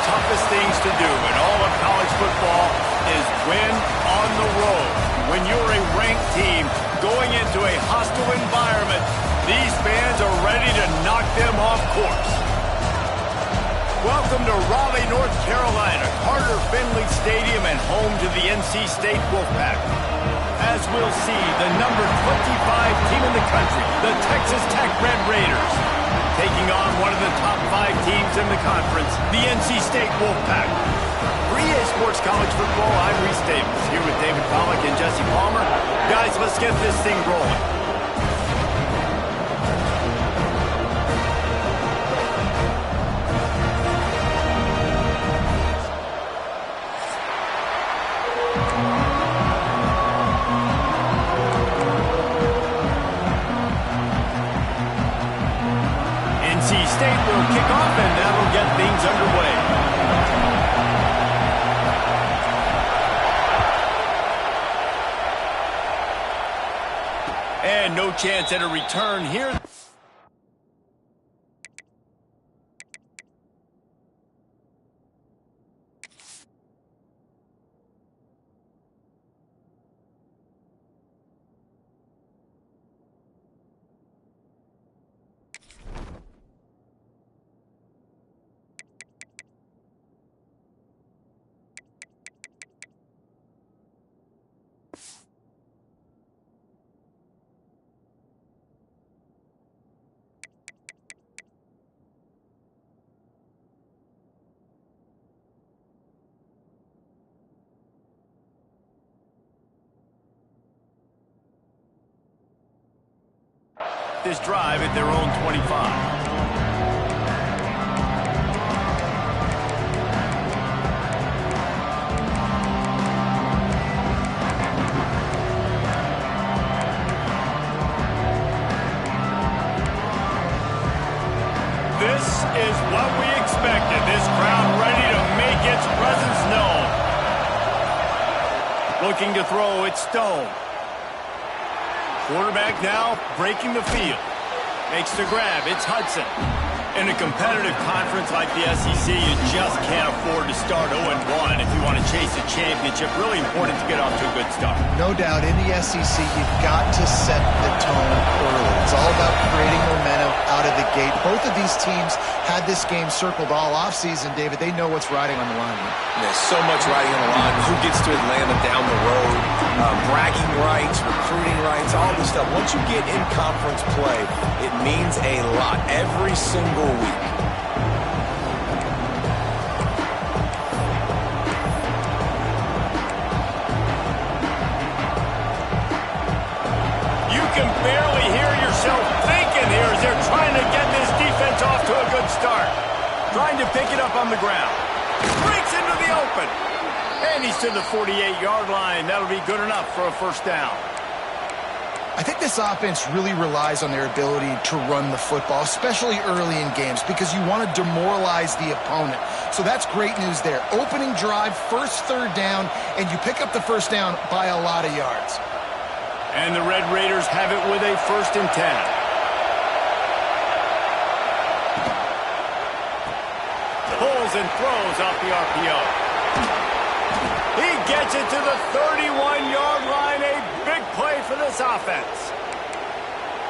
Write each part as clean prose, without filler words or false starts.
toughest things to do in all of college football is win on the road. When you're a ranked team going into a hostile environment, these fans are ready to knock them off course. Welcome to Raleigh, North Carolina, Carter Finley Stadium, and home to the NC State Wolfpack. As we'll see, the number 25 team in the country, the Texas Tech Red Raiders, taking on one of the top 5 teams in the conference, the NC State Wolfpack. For EA Sports College Football, I'm Reese Davis, here with David Pollack and Jesse Palmer. Guys, let's get this thing rolling. NC State will kick off, and that'll get things underway. And no chance at a return here. This drive at their own 25. This is what we expected. This crowd ready to make its presence known. Looking to throw, it's Stone. Quarterback now breaking the field. Makes the grab. It's Hudson. In a competitive conference like the SEC, you just can't afford to start 0-1 if you want to chase a championship. Really important to get off to a good start. No doubt, in the SEC, you've got to set the tone early. It's all about creating momentum out of the gate. Both of these teams had this game circled all offseason, David. They know what's riding on the line. There's so much riding on the line. Who gets to Atlanta down the road? Bragging rights, recruiting rights, all this stuff. Once you get in conference play, it means a lot every single week. You can barely hear yourself thinking here as they're trying to get this defense off to a good start. Trying to pick it up on the ground. Breaks into the open. And he's to the 48-yard line. That'll be good enough for a first down. I think this offense really relies on their ability to run the football, especially early in games, because you want to demoralize the opponent. So that's great news there. Opening drive, first third down, and you pick up the first down by a lot of yards. And the Red Raiders have it with a 1st and 10. Pulls and throws off the RPO. He gets it to the 31-yard line. A big play for this offense.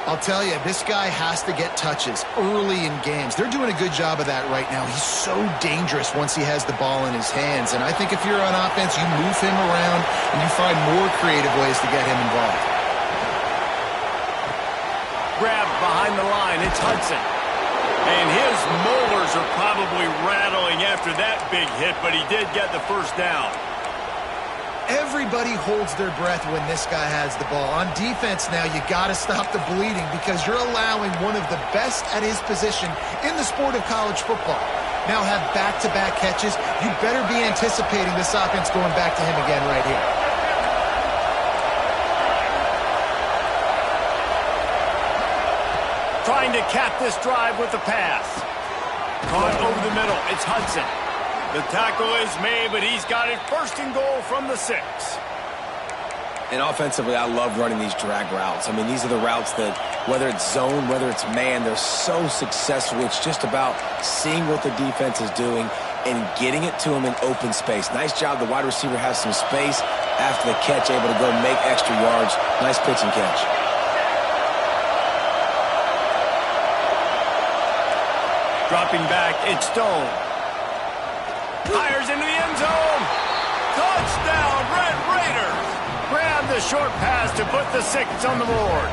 I'll tell you, this guy has to get touches early in games. They're doing a good job of that right now. He's so dangerous once he has the ball in his hands. And I think if you're on offense, you move him around and you find more creative ways to get him involved. Grab behind the line. It's Hudson. And his molars are probably rattling after that big hit, but he did get the first down. Everybody holds their breath when this guy has the ball. On defense now, you got to stop the bleeding because you're allowing one of the best at his position in the sport of college football. Now have back-to-back catches. You better be anticipating this offense going back to him again right here. Trying to cap this drive with the pass. Caught over the middle. It's Hudson. The tackle is made, but he's got it 1st and goal from the 6. And offensively, I love running these drag routes. I mean, these are the routes that, whether it's zone, whether it's man, they're so successful. It's just about seeing what the defense is doing and getting it to him in open space. Nice job. The wide receiver has some space after the catch, able to go make extra yards. Nice pitch and catch. Dropping back, it's Stone. Fires into the end zone. Touchdown, Red Raiders. Grab the short pass to put the 6 on the board.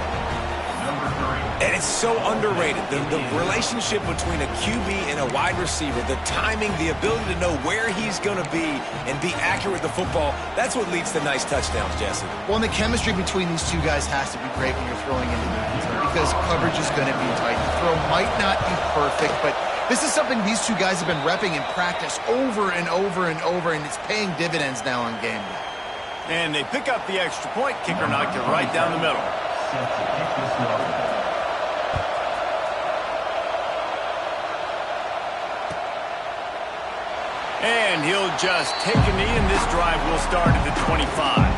And it's so underrated. The relationship between a QB and a wide receiver, the timing, the ability to know where he's going to be and be accurate with the football, that's what leads to nice touchdowns, Jesse. Well, and the chemistry between these two guys has to be great when you're throwing into the end zone because coverage is going to be tight. The throw might not be perfect, but this is something these two guys have been repping in practice over and over and over, and it's paying dividends now on game day. And they pick up the extra point. Kicker knocked it right down the middle. And he'll just take a knee, and this drive will start at the 25.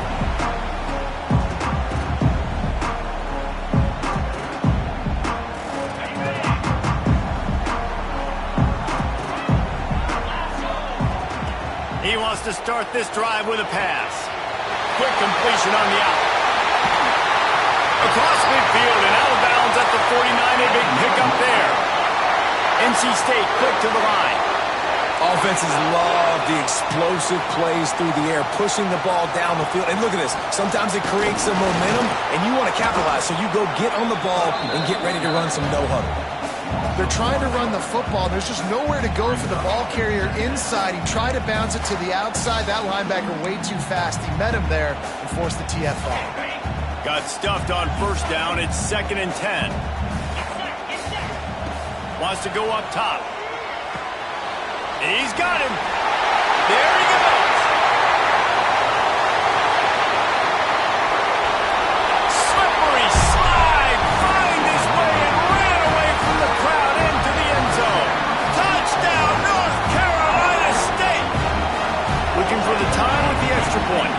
He wants to start this drive with a pass. Quick completion on the out. Across midfield and out of bounds at the 49. A big pickup there. NC State quick to the line. Offenses love the explosive plays through the air, pushing the ball down the field. And look at this. Sometimes it creates some momentum, and you want to capitalize. So you go get on the ball and get ready to run some no-huddle. They're trying to run the football. There's just nowhere to go for the ball carrier inside. He tried to bounce it to the outside. That linebacker way too fast. He met him there and forced the TFL. Got stuffed on first down. It's 2nd and 10. Wants to go up top. He's got him. There he goes. Slippery slide. Find his way and ran away from the crowd into the end zone. Touchdown, North Carolina State. Looking for the time with the extra point.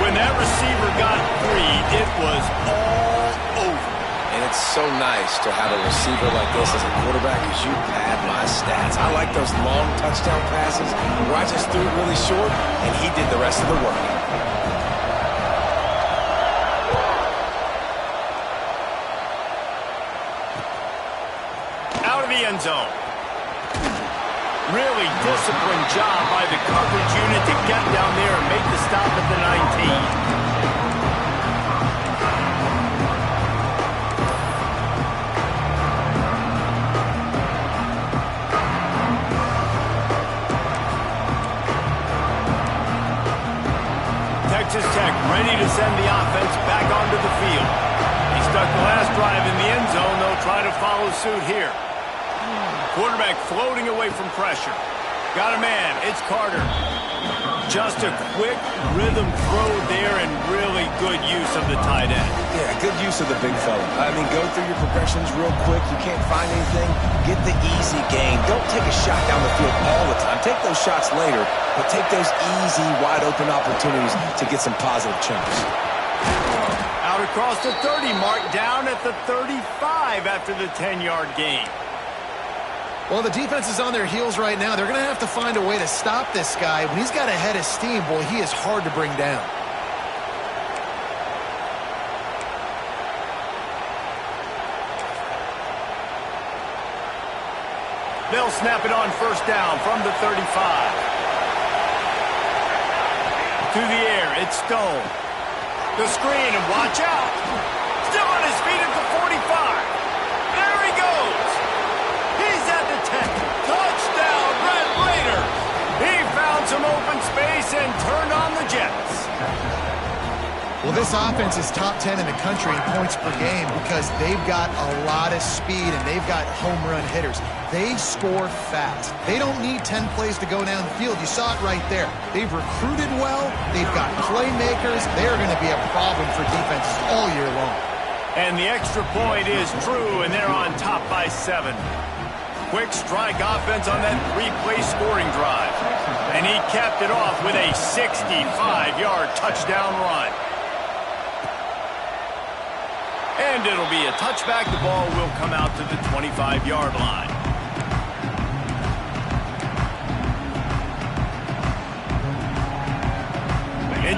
When that receiver got free, it was all over. And it's so nice to have a receiver like this as a quarterback because you pad my stats. I like those long touchdown passes where I just threw it really short and he did the rest of the work. Out of the end zone. Really disciplined job by the coverage unit to get down there and make the stop at the 19. Texas Tech ready to send the offense back onto the field. He stuck the last drive in the end zone. They'll try to follow suit here. Quarterback floating away from pressure. Got a man. It's Carter. Just a quick rhythm throw there and really good use of the tight end. Yeah, good use of the big fella. I mean, go through your progressions real quick. You can't find anything. Get the easy gain. Don't take a shot down the field all the time. Take those shots later, but take those easy, wide-open opportunities to get some positive chunks. Out across the 30 mark, down at the 35 after the 10-yard gain. Well, the defense is on their heels right now. They're going to have to find a way to stop this guy. When he's got a head of steam, boy, he is hard to bring down. They'll snap it on first down from the 35. To the air, it's Stone. The screen, and watch out. Still on his feet at the 45. There he goes. He's at the 10. Touchdown, Red Raiders. He found some open space and turned on the Jets. Well, this offense is top 10 in the country in points per game because they've got a lot of speed and they've got home run hitters. They score fast. They don't need 10 plays to go down the field. You saw it right there. They've recruited well. They've got playmakers. They are going to be a problem for defenses all year long. And the extra point is true, and they're on top by 7. Quick strike offense on that 3-play scoring drive. And he capped it off with a 65-yard touchdown run. And it'll be a touchback. The ball will come out to the 25-yard line.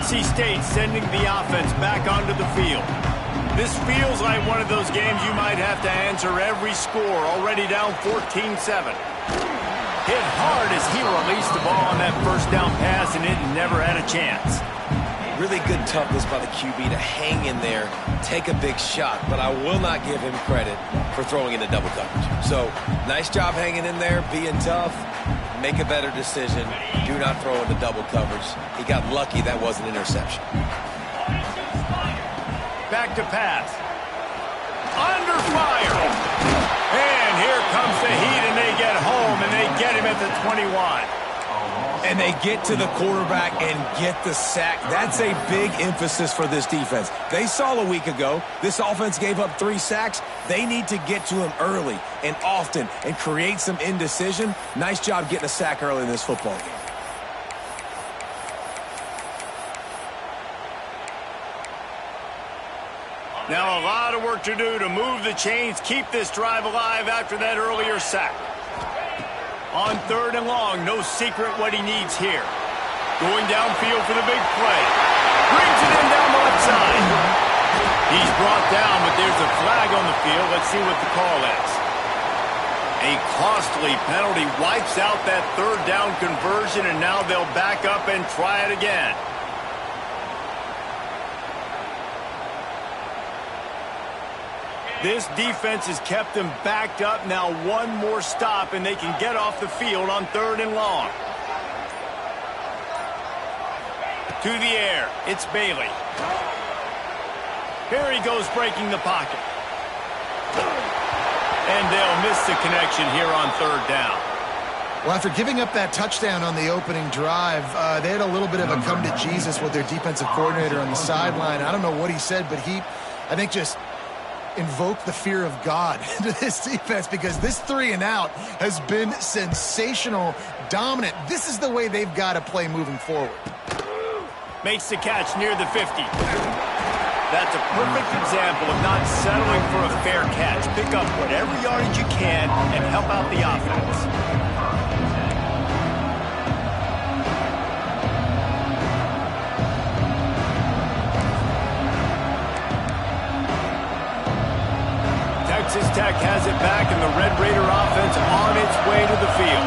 NC State sending the offense back onto the field. This feels like one of those games you might have to answer every score, already down 14-7. Hit hard as he released the ball on that first down pass, and it never had a chance. Really good toughness by the QB to hang in there, take a big shot, but I will not give him credit for throwing into double coverage. So, nice job hanging in there, being tough, make a better decision, do not throw into double coverage. He got lucky that was an interception. Back to pass. Under fire. And here comes the Heat, and they get home, and they get him at the 21. And they get to the quarterback and get the sack. That's a big emphasis for this defense. They saw a week ago, this offense gave up 3 sacks. They need to get to him early and often and create some indecision. Nice job getting a sack early in this football game. Now a lot of work to do to move the chains, keep this drive alive after that earlier sack. On 3rd and long, no secret what he needs here. Going downfield for the big play. Brings it in down the left side. He's brought down, but there's a flag on the field. Let's see what the call is. A costly penalty wipes out that 3rd down conversion, and now they'll back up and try it again. This defense has kept them backed up. Now one more stop, and they can get off the field on 3rd and long. To the air. It's Bailey. Here he goes breaking the pocket. And they'll miss the connection here on 3rd down. Well, after giving up that touchdown on the opening drive, they had a little bit of a come to Jesus with their defensive coordinator on the sideline. I don't know what he said, but he, I think, just invoke the fear of God into this defense, because this 3-and-out has been sensational, dominant. This is the way they've got to play moving forward. Makes the catch near the 50. That's a perfect example of not settling for a fair catch. Pick up whatever yardage you can and help out the offense. Texas Tech has it back, and the Red Raider offense on its way to the field.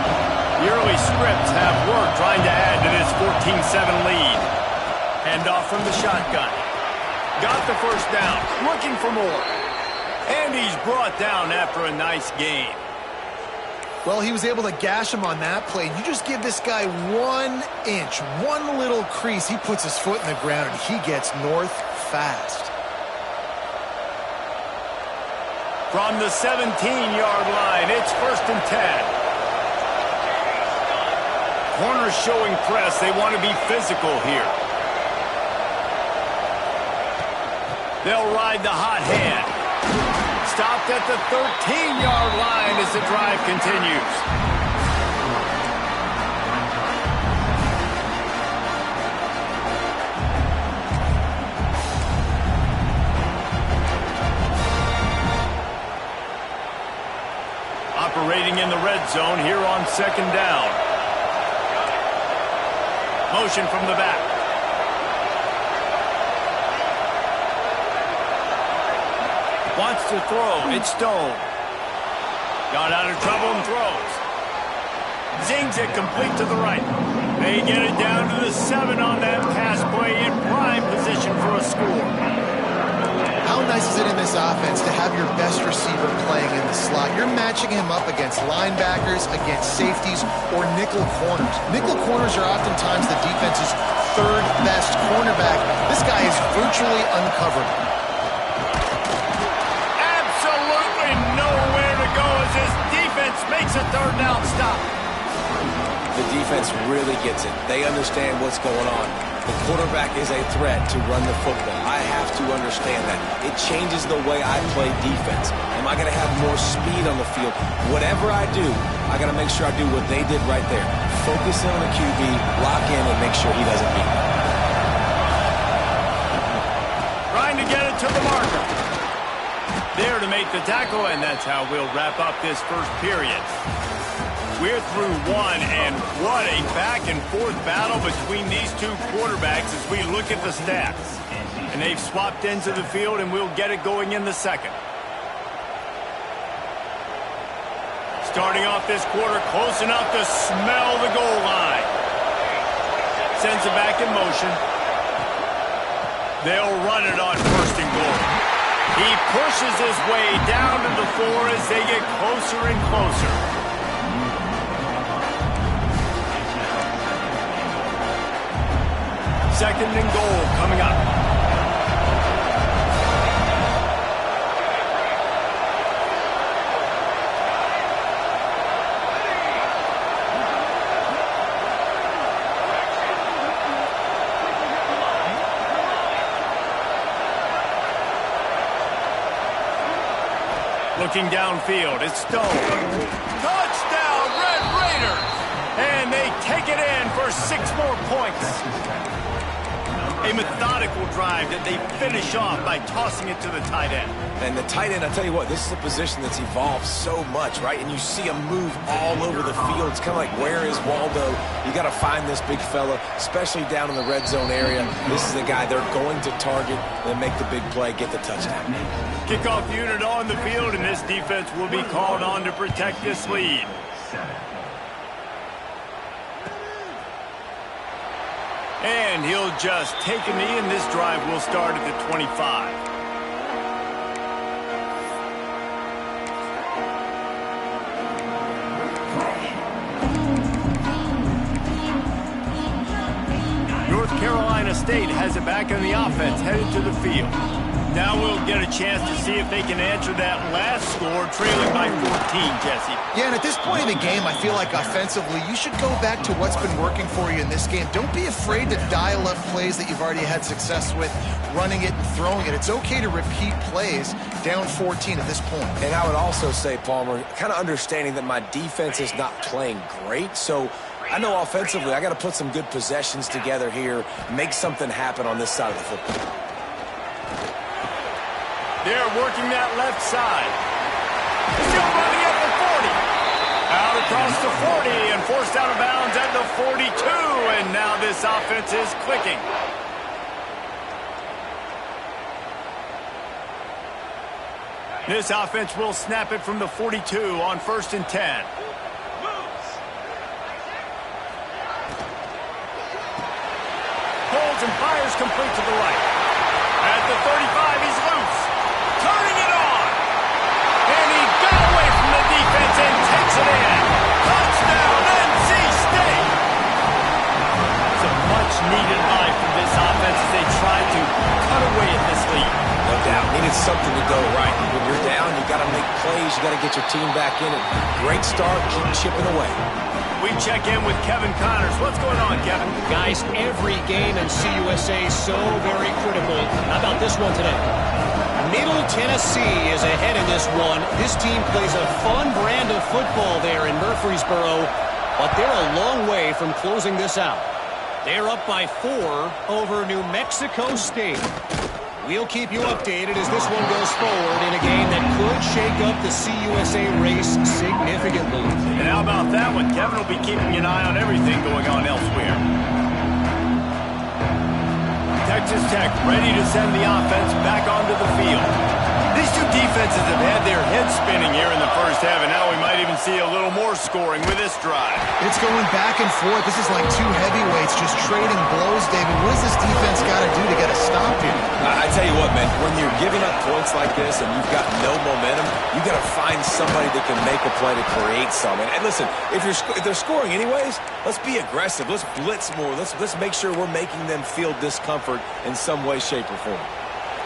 The early scripts have worked trying to add to this 14-7 lead. Hand off from the shotgun. Got the first down, looking for more. And he's brought down after a nice gain. Well, he was able to gash him on that play. You just give this guy 1 inch, one little crease, he puts his foot in the ground, and he gets north fast. From the 17-yard line, it's 1st and 10. Corners showing press. They want to be physical here. They'll ride the hot hand. Stopped at the 13-yard line as the drive continues. Operating in the red zone here on 2nd down. Motion from the back. Wants to throw. It's Stone. Got out of trouble and throws. Zings it complete to the right. They get it down to the 7 on that pass play, in prime position for a score. How nice is it in this offense to have your best receiver playing in the slot? You're matching him up against linebackers, against safeties, or nickel corners. Nickel corners are oftentimes the defense's 3rd best cornerback. This guy is virtually uncoverable. Absolutely nowhere to go as this defense makes a 3rd down stop. The defense really gets it. They understand what's going on. The quarterback is a threat to run the football. I have to understand that. It changes the way I play defense. Am I going to have more speed on the field? Whatever I do, I got to make sure I do what they did right there. Focus in on the QB, lock in, and make sure he doesn't beat me. Trying to get it to the marker. There to make the tackle, and that's how we'll wrap up this first period. We're through one, and what a back-and-forth battle between these two quarterbacks as we look at the stats. And they've swapped ends of the field, and we'll get it going in the second. Starting off this quarter, close enough to smell the goal line. Sends it back in motion. They'll run it on first and goal. He pushes his way down to the floor as they get closer and closer. Second and goal coming up. Looking downfield, it's Stone. Touchdown, Red Raiders! And they take it in for 6 more points. A methodical drive that they finish off by tossing it to the tight end. And the tight end, I'll tell you what, this is a position that's evolved so much, right? And you see him move all over the field. It's kind of like, where is Waldo? You got to find this big fella, especially down in the red zone area. This is the guy they're going to target and make the big play, get the touchdown. Kickoff unit on the field, and this defense will be called on to protect this lead. And he'll just take a knee, and this drive will start at the 25. North Carolina State has it back on the offense, headed to the field. Now we'll get a chance to see if they can answer that last score, trailing by 14, Jesse. Yeah, and at this point in the game, I feel like offensively, you should go back to what's been working for you in this game. Don't be afraid to dial up plays that you've already had success with, running it and throwing it. It's okay to repeat plays down 14 at this point. And I would also say, Palmer, kind of understanding that my defense is not playing great, so I know offensively I got to put some good possessions together here, make something happen on this side of the football. They're working that left side. Still running at the 40. Out across the 40 and forced out of bounds at the 42. And now this offense is clicking. This offense will snap it from the 42 on 1st and 10. Holds and fires complete to the right. At the 35, he's loose. Turning it on. And he got away from the defense and takes it in. Touchdown, NC State. It's a much-needed line from this offense as they try to cut away at this lead. No doubt. Needed something to go right. When you're down, you got to make plays. You got to get your team back in. And great start. Keep chipping away. We check in with Kevin Connors. What's going on, Kevin? Guys, every game in CUSA is so very critical. How about this one today? Middle Tennessee is ahead in this one. This team plays a fun brand of football there in Murfreesboro, but they're a long way from closing this out. They're up by 4 over New Mexico State. We'll keep you updated as this one goes forward in a game that could shake up the CUSA race significantly. And how about that one? Kevin will be keeping an eye on everything going on elsewhere. Texas Tech ready to send the offense back onto the field. These two defenses have had their heads spinning here in the first half, and now we might even see a little more scoring with this drive. It's going back and forth. This is like two heavyweights just trading blows, David. What does this defense got to do to get a stop here? I tell you what, man, when you're giving up points like this and you've got no momentum, you got to find somebody that can make a play to create something. And listen, if they're scoring anyways, let's be aggressive. Let's blitz more. Let's make sure we're making them feel discomfort in some way, shape, or form.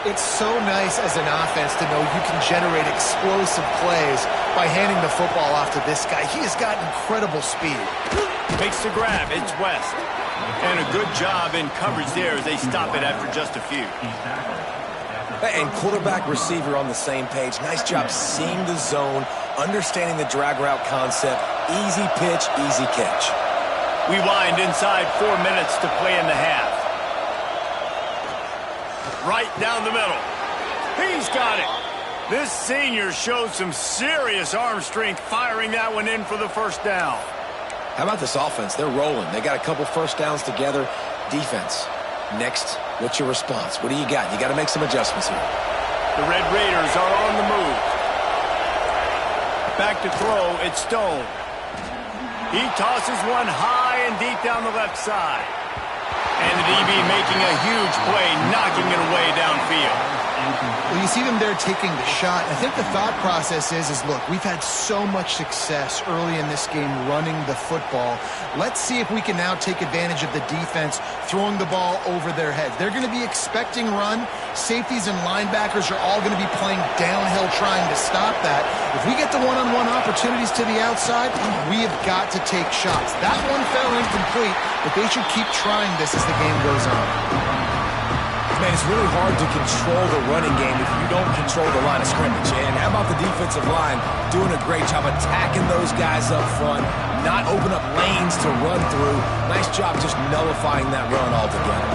It's so nice as an offense to know you can generate explosive plays by handing the football off to this guy. He has got incredible speed. Makes the grab. It's West. And a good job in coverage there as they stop it after just a few. And quarterback receiver on the same page. Nice job seeing the zone, understanding the drag route concept. Easy pitch, easy catch. We wind inside 4 minutes to play in the half. Right down the middle. He's got it. This senior showed some serious arm strength firing that one in for the first down. How about this offense? They're rolling. They got a couple first downs together. Defense. Next, what's your response? What do you got? You got to make some adjustments here. The Red Raiders are on the move. Back to throw, it's Stone. He tosses one high and deep down the left side. And the DB making a huge play, knocking it away downfield. Well, you see them there taking the shot. I think the thought process is look, we've had so much success early in this game running the football. Let's see if we can now take advantage of the defense throwing the ball over their heads. They're going to be expecting run. Safeties and linebackers are all going to be playing downhill trying to stop that. If we get the one-on-one opportunities to the outside, we have got to take shots. That one fell incomplete, but they should keep trying this as the game goes on. Man, it's really hard to control the running game if you don't control the line of scrimmage. And how about the defensive line doing a great job attacking those guys up front, not open up lanes to run through. Nice job just nullifying that run altogether.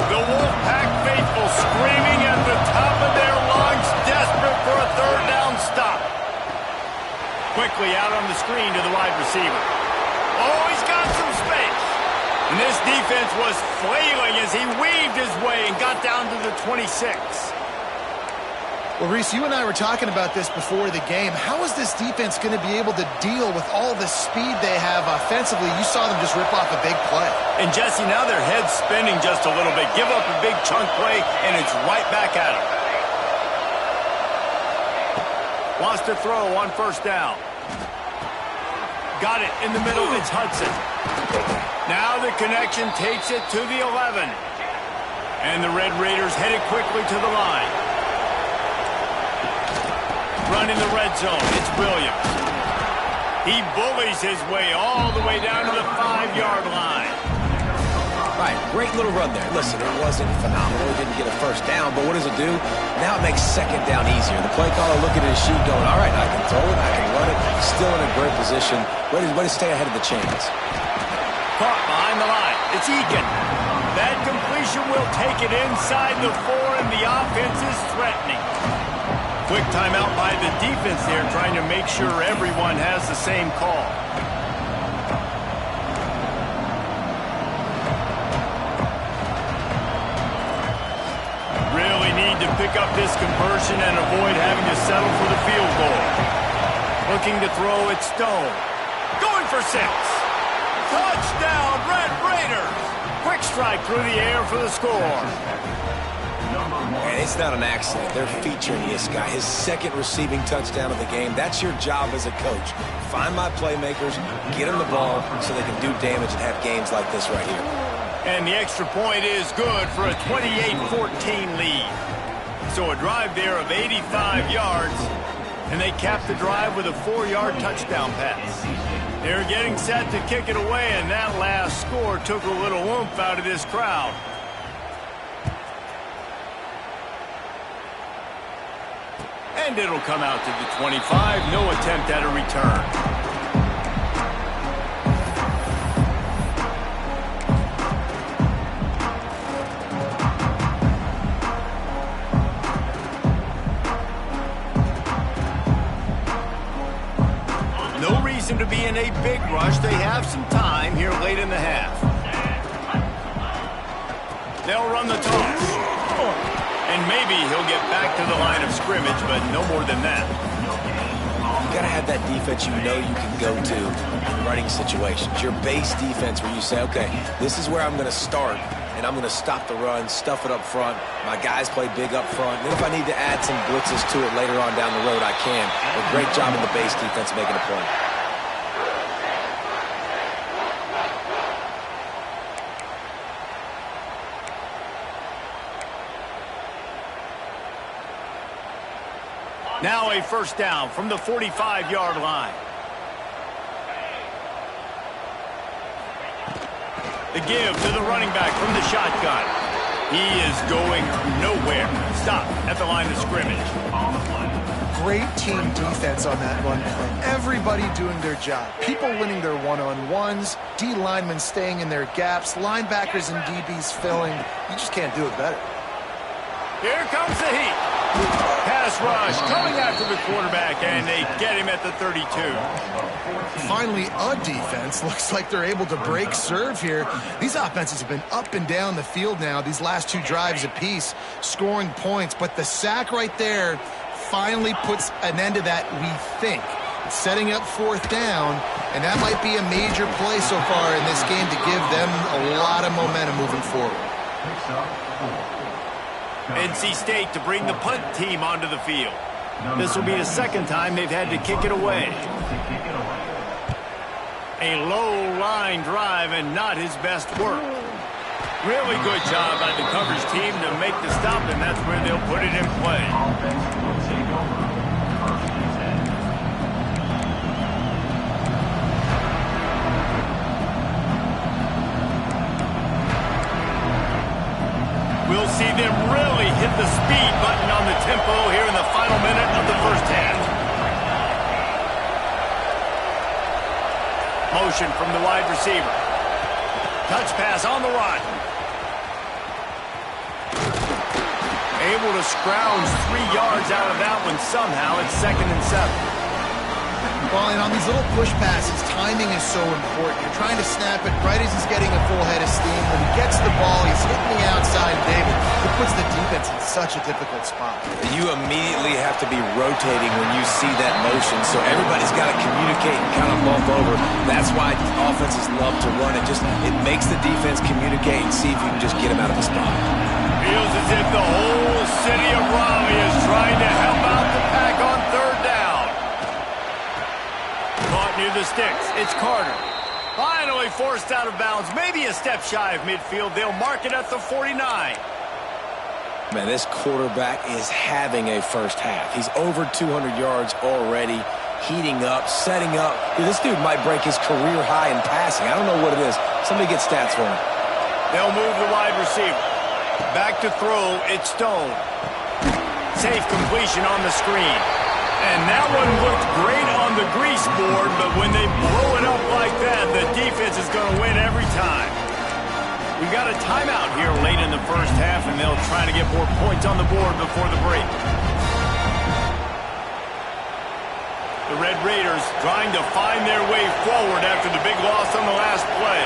The Wolfpack faithful screaming at the top of their lungs, desperate for a third down stop. Quickly out on the screen to the wide receiver. Oh, he's got some space. And this defense was flailing as he weaved his way and got down to the 26. Well, Reese, you and I were talking about this before the game. How is this defense going to be able to deal with all the speed they have offensively? You saw them just rip off a big play. And, Jesse, now their head's spinning just a little bit. Give up a big chunk play, and it's right back at them. Wants to throw on first down. Got it in the middle. It's Hudson. Now the connection takes it to the 11. And the Red Raiders headed quickly to the line. Running the red zone, it's Williams. He bullies his way all the way down to the 5-yard line. Right, great little run there. Listen, it wasn't phenomenal. He didn't get a first down, but what does it do? Now it makes second down easier. The play caller looking at his sheet going, all right, I can throw it, I can run it. Still in a great position. Ready to stay ahead of the chains. Caught behind the line. It's Eakin. That completion will take it inside the 4, and the offense is threatening. Quick timeout by the defense there, trying to make sure everyone has the same call. Really need to pick up this conversion and avoid having to settle for the field goal. Looking to throw, it's Stone. Going for 6. Touchdown, Red Raiders! Quick strike through the air for the score. And it's not an accident. They're featuring this guy. His second receiving touchdown of the game. That's your job as a coach. Find my playmakers, get them the ball so they can do damage and have games like this right here. And the extra point is good for a 28-14 lead. So a drive there of 85 yards, and they cap the drive with a 4-yard touchdown pass. They're getting set to kick it away, and that last score took a little oomph out of this crowd. And it'll come out to the 25. No attempt at a return. No reason to be in a big rush. They have some time here late in the half. They'll run the toss. And maybe he'll get back to the line of scrimmage, but no more than that. You got to have that defense you know you can go to in running situations. Your base defense where you say, okay, this is where I'm going to start, and I'm going to stop the run, stuff it up front. My guys play big up front. And if I need to add some blitzes to it later on down the road, I can. A great job in the base defense making a play. Now a first down from the 45-yard line. The give to the running back from the shotgun. He is going nowhere. Stop at the line of scrimmage. Great team defense on that run play. Everybody doing their job. People winning their one-on-ones, D linemen staying in their gaps, linebackers and DBs filling. You just can't do it better. Here comes the heat. Pass rush coming after the quarterback, and they get him at the 32. Finally, a defense. Looks like they're able to break serve here. These offenses have been up and down the field now, these last two drives apiece, scoring points. But the sack right there finally puts an end to that, we think. It's setting up fourth down, and that might be a major play so far in this game to give them a lot of momentum moving forward. NC State to bring the punt team onto the field. This will be the second time they've had to kick it away. A low line drive and not his best work. Really good job by the coverage team to make the stop, and that's where they'll put it in play. We'll see them really hit the speed button on the tempo here in the final minute of the first half. Motion from the wide receiver. Touch pass on the run. Able to scrounge 3 yards out of that one somehow. It's 2nd and 7. Well, and on these little push passes, timing is so important. You're trying to snap it right as he's getting a full head of steam. When he gets the ball, he's hitting the outside, David. It puts the defense in such a difficult spot. You immediately have to be rotating when you see that motion, so everybody's got to communicate and kind of bump over. That's why offenses love to run it. It makes the defense communicate and see if you can just get him out of the spot. Feels as if the whole city of Raleigh is trying to help out the Pack on third down. Caught near the sticks. It's Carter. Finally forced out of bounds. Maybe a step shy of midfield. They'll mark it at the 49. Man, this quarterback is having a first half. He's over 200 yards already, heating up, setting up. Dude, this dude might break his career high in passing. I don't know what it is. Somebody get stats for him. They'll move the wide receiver. Back to throw. It's Stone. Safe completion on the screen. And that one looked great on the grease board, but when they blow it up like that, the defense is going to win every time. We've got a timeout here late in the first half, and they'll try to get more points on the board before the break. The Red Raiders trying to find their way forward after the big loss on the last play.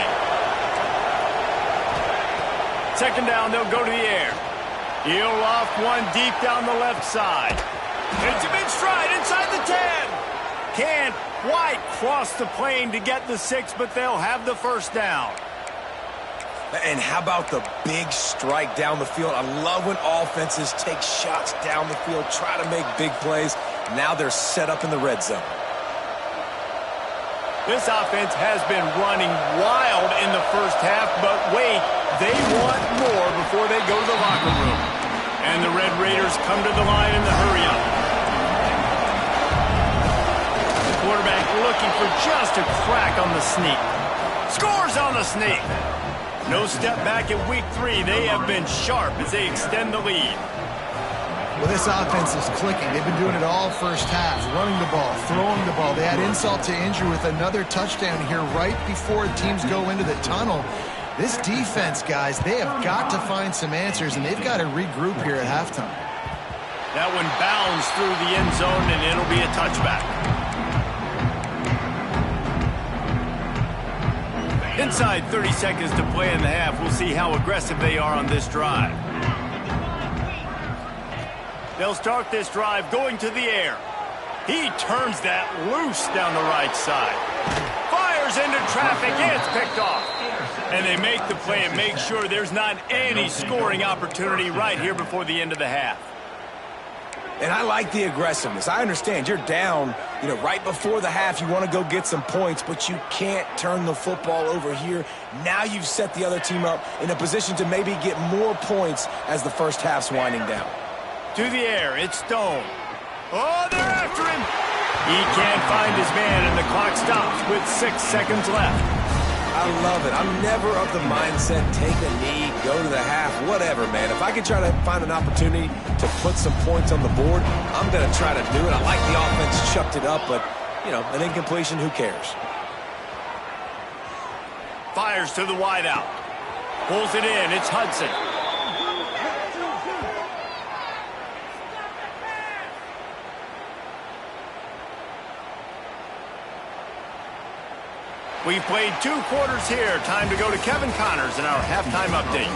2nd down, they'll go to the air. He'll loft one deep down the left side. It's a big stride inside the 10. Can't quite cross the plane to get the 6, but they'll have the first down. And how about the big strike down the field? I love when offenses take shots down the field, try to make big plays. Now they're set up in the red zone. This offense has been running wild in the first half, but wait, they want more before they go to the locker room. And the Red Raiders come to the line in the hurry-up. The quarterback looking for just a crack on the sneak. Scores on the sneak. No step back in week 3. They have been sharp as they extend the lead. Well, this offense is clicking. They've been doing it all first half, running the ball, throwing the ball. They had insult to injury with another touchdown here right before teams go into the tunnel. This defense, guys, they have got to find some answers, and they've got to regroup here at halftime. That one bounds through the end zone, and it'll be a touchback. Inside 30 seconds to play in the half. We'll see how aggressive they are on this drive. They'll start this drive going to the air. He turns that loose down the right side. Fires into traffic. It's picked off. And they make the play and make sure there's not any scoring opportunity right here before the end of the half. And I like the aggressiveness. I understand you're down, right before the half. You want to go get some points, but you can't turn the football over here. Now you've set the other team up in a position to maybe get more points as the first half's winding down. To the air, it's Stone. Oh, they're after him. He can't find his man, and the clock stops with 6 seconds left. I love it. I'm never of the mindset, take a knee, go to the half, whatever, man. If I can try to find an opportunity to put some points on the board, I'm going to try to do it. I like the offense chucked it up, but, an incompletion, who cares? Fires to the wideout. Pulls it in. It's Hudson. We've played 2 quarters here. Time to go to Kevin Connors in our halftime update.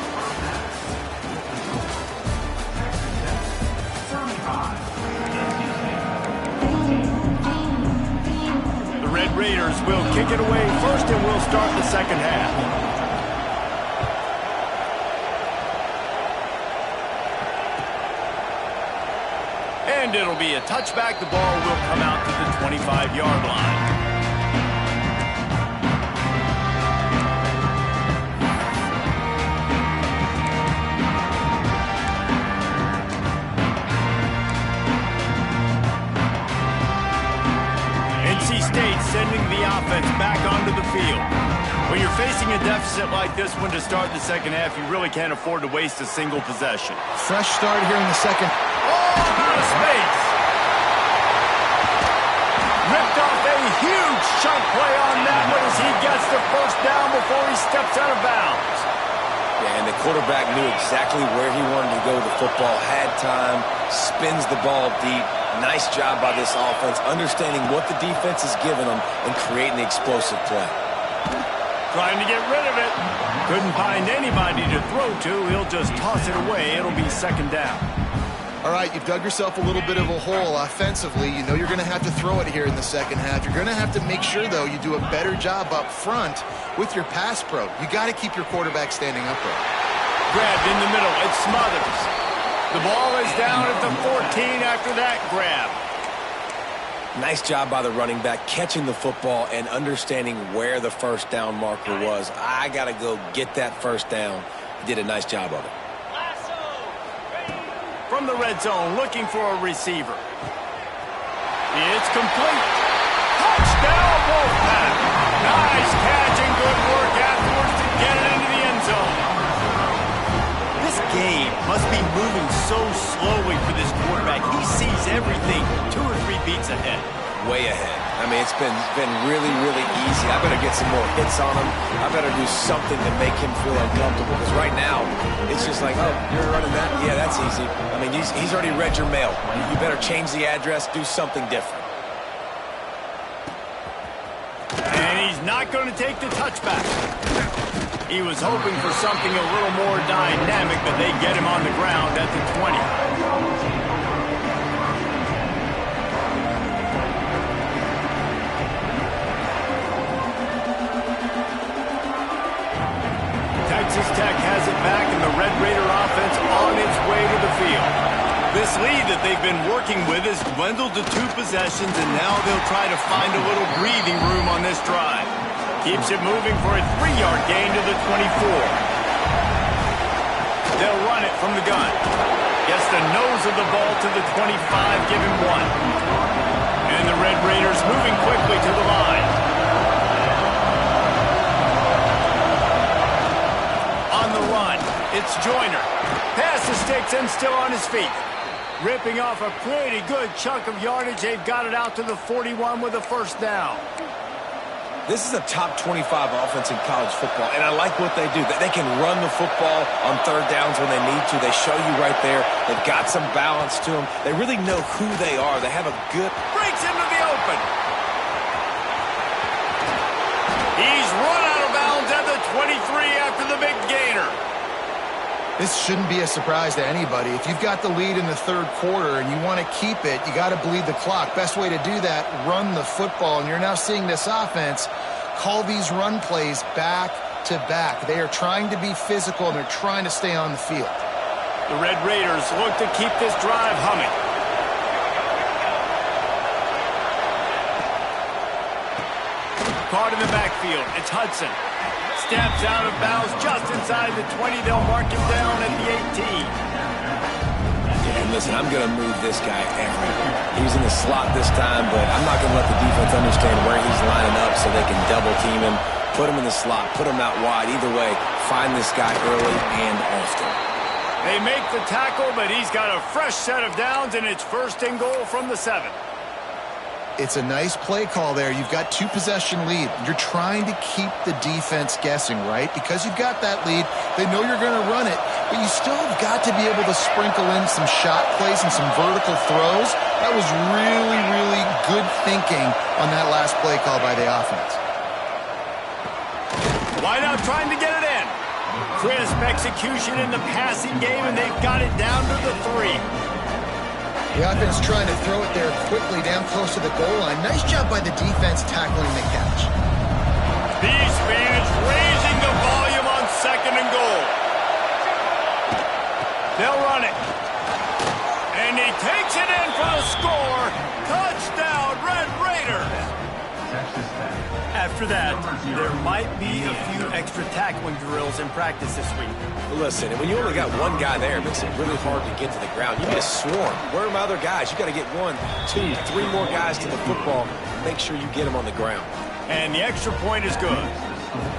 The Red Raiders will kick it away first, and we'll start the second half. And it'll be a touchback. The ball will come out to the 25-yard line. NC State sending the offense back onto the field. When you're facing a deficit like this one to start the second half, you really can't afford to waste a single possession. Fresh start here in the second. Out of space. Ripped off a huge chunk play on that one as he gets the first down before he steps out of bounds. Yeah, and the quarterback knew exactly where he wanted to go with the football, had time, spins the ball deep. Nice job by this offense, understanding what the defense is giving them and creating the explosive play. Trying to get rid of it. Couldn't find anybody to throw to. He'll just toss it away. It'll be second down. All right, you've dug yourself a little bit of a hole offensively. You know you're going to have to throw it here in the second half. You're going to have to make sure, though, you do a better job up front with your pass pro. You got to keep your quarterback standing upright. Grabbed in the middle. It's Smothers. The ball is down at the 14 after that grab. Nice job by the running back, catching the football and understanding where the first down marker was. I got to go get that first down. He did a nice job of it. From the red zone, looking for a receiver. It's complete. Touchdown, Wolfpack. Nice catch and good work afterwards to get it into the end zone. This game must be moving so slowly for this quarterback. He sees everything 2 or 3 beats ahead. Way ahead. I mean, it's been really, really easy. I better get some more hits on him. I better do something to make him feel uncomfortable. Because right now, it's just like, oh, you're running that? Yeah, that's easy. I mean, he's already read your mail. You better change the address, do something different. And he's not going to take the touchback. He was hoping for something a little more dynamic, but they get him on the ground at the 20. Texas Tech has it back, and the Red Raider offense on its way to the field. This lead that they've been working with has dwindled to 2 possessions, and now they'll try to find a little breathing room on this drive. Keeps it moving for a 3-yard gain to the 24. They'll run it from the gun. Gets the nose of the ball to the 25, give him 1. And the Red Raiders moving quickly to the line. It's Joyner. Past the sticks and still on his feet. Ripping off a pretty good chunk of yardage. They've got it out to the 41 with a first down. This is a top 25 offense in college football, and I like what they do. They can run the football on 3rd downs when they need to. They show you right there. They've got some balance to them. They really know who they are. They have a good... Breaks into the open. He's run out of bounds at the 23 after the big gainer. This shouldn't be a surprise to anybody. If you've got the lead in the 3rd quarter and you want to keep it, you got to bleed the clock. Best way to do that, run the football. And you're now seeing this offense call these run plays back to back. They are trying to be physical, and they're trying to stay on the field. The Red Raiders look to keep this drive humming. Caught in the backfield. It's Hudson. Steps out of bounds just inside the 20. They'll mark him down at the 18. Yeah, and listen, I'm going to move this guy everywhere. He's in the slot this time, but I'm not going to let the defense understand where he's lining up so they can double team him, put him in the slot, put him out wide. Either way, find this guy early and often. They make the tackle, but he's got a fresh set of downs, and it's 1st and goal from the 7. It's a nice play call there. You've got 2-possession lead. You're trying to keep the defense guessing, right? Because you've got that lead, they know you're going to run it, but you still have got to be able to sprinkle in some shot plays and some vertical throws. That was really, really good thinking on that last play call by the offense. Wide out trying to get it in. Crisp execution in the passing game, and they've got it down to the 3. The offense trying to throw it there quickly down close to the goal line. Nice job by the defense tackling the catch. These fans raising the volume on 2nd and goal. They'll run it. And he takes it in for the score. Touchdown, Red Raiders. After that, there might be a few extra tackling drills in practice this week. Listen, when you only got one guy there, it makes it really hard to get to the ground. You get a swarm. Where are my other guys? You got to get 1, 2, 3 more guys to the football. Make sure you get them on the ground. And the extra point is good.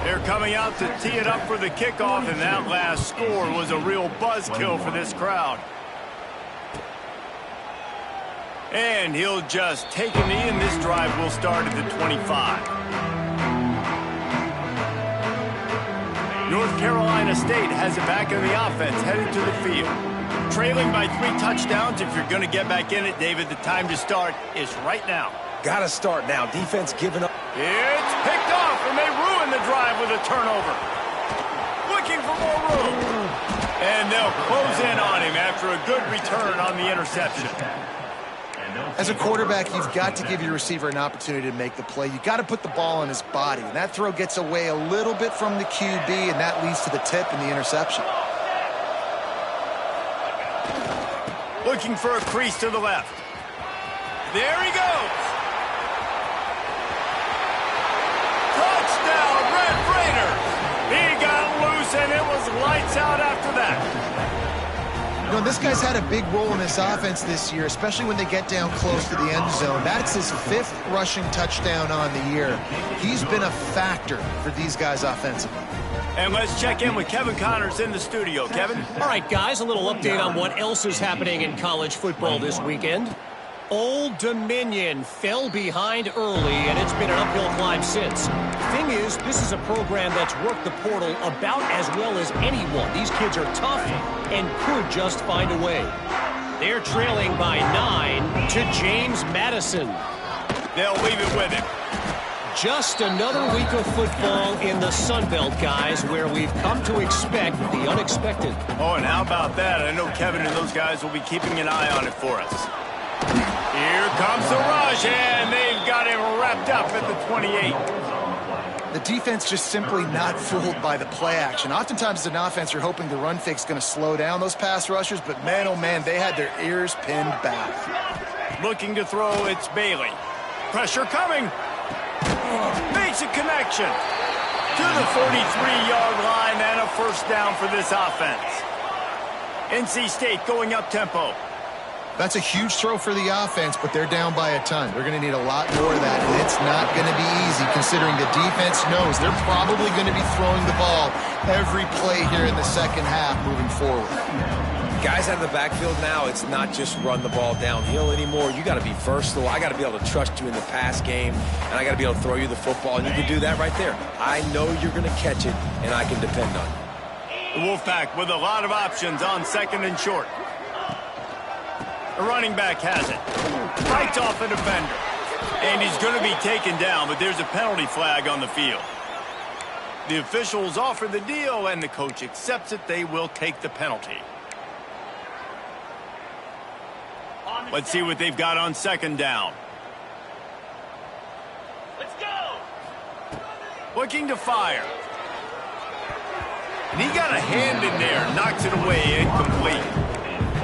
They're coming out to tee it up for the kickoff, and that last score was a real buzzkill for this crowd. And he'll just take a knee, and this drive will start at the 25. North Carolina State has it back in the offense, headed to the field. Trailing by 3 touchdowns. If you're going to get back in it, David, the time to start is right now. Got to start now. Defense giving up. It's picked off, and they ruin the drive with a turnover. Looking for more room. And they'll close in on him after a good return on the interception. As a quarterback, you've got to give your receiver an opportunity to make the play. You've got to put the ball on his body. And that throw gets away a little bit from the QB, and that leads to the tip and the interception. Looking for a crease to the left. There he goes. Touchdown, Red Raiders. He got loose, and it was lights out after that. You know, this guy's had a big role in this offense this year, especially when they get down close to the end zone. That's his 5th rushing touchdown on the year. He's been a factor for these guys offensively. And let's check in with Kevin Connors in the studio. Kevin? All right, guys, a little update on what else is happening in college football this weekend. Old Dominion fell behind early, and it's been an uphill climb since. Thing is, this is a program that's worked the portal about as well as anyone. These kids are tough and could just find a way. They're trailing by 9 to James Madison. They'll leave it with him. Just another week of football in the Sun Belt, guys, where we've come to expect the unexpected. Oh, and how about that? I know Kevin and those guys will be keeping an eye on it for us. Here comes the rush, and they've got him wrapped up at the 28. The defense just simply not fooled by the play action. Oftentimes as an offense, you're hoping the run fake's going to slow down those pass rushers, but man, oh man, they had their ears pinned back. Looking to throw, it's Bailey. Pressure coming. Makes a connection to the 43-yard line, and a first down for this offense. NC State going up tempo. That's a huge throw for the offense, but they're down by a ton. They're going to need a lot more of that, and it's not going to be easy considering the defense knows they're probably going to be throwing the ball every play here in the second half moving forward. Guys out of the backfield now, it's not just run the ball downhill anymore. You got to be versatile. I got to be able to trust you in the pass game, and I got to be able to throw you the football, and you can do that right there. I know you're going to catch it, and I can depend on you. The Wolfpack with a lot of options on 2nd and short. The running back has it. Fights off a defender. And he's going to be taken down, but there's a penalty flag on the field. The officials offer the deal, and the coach accepts it. They will take the penalty. Let's see what they've got on 2nd down. Let's go. Looking to fire. And he got a hand in there, knocks it away, incomplete.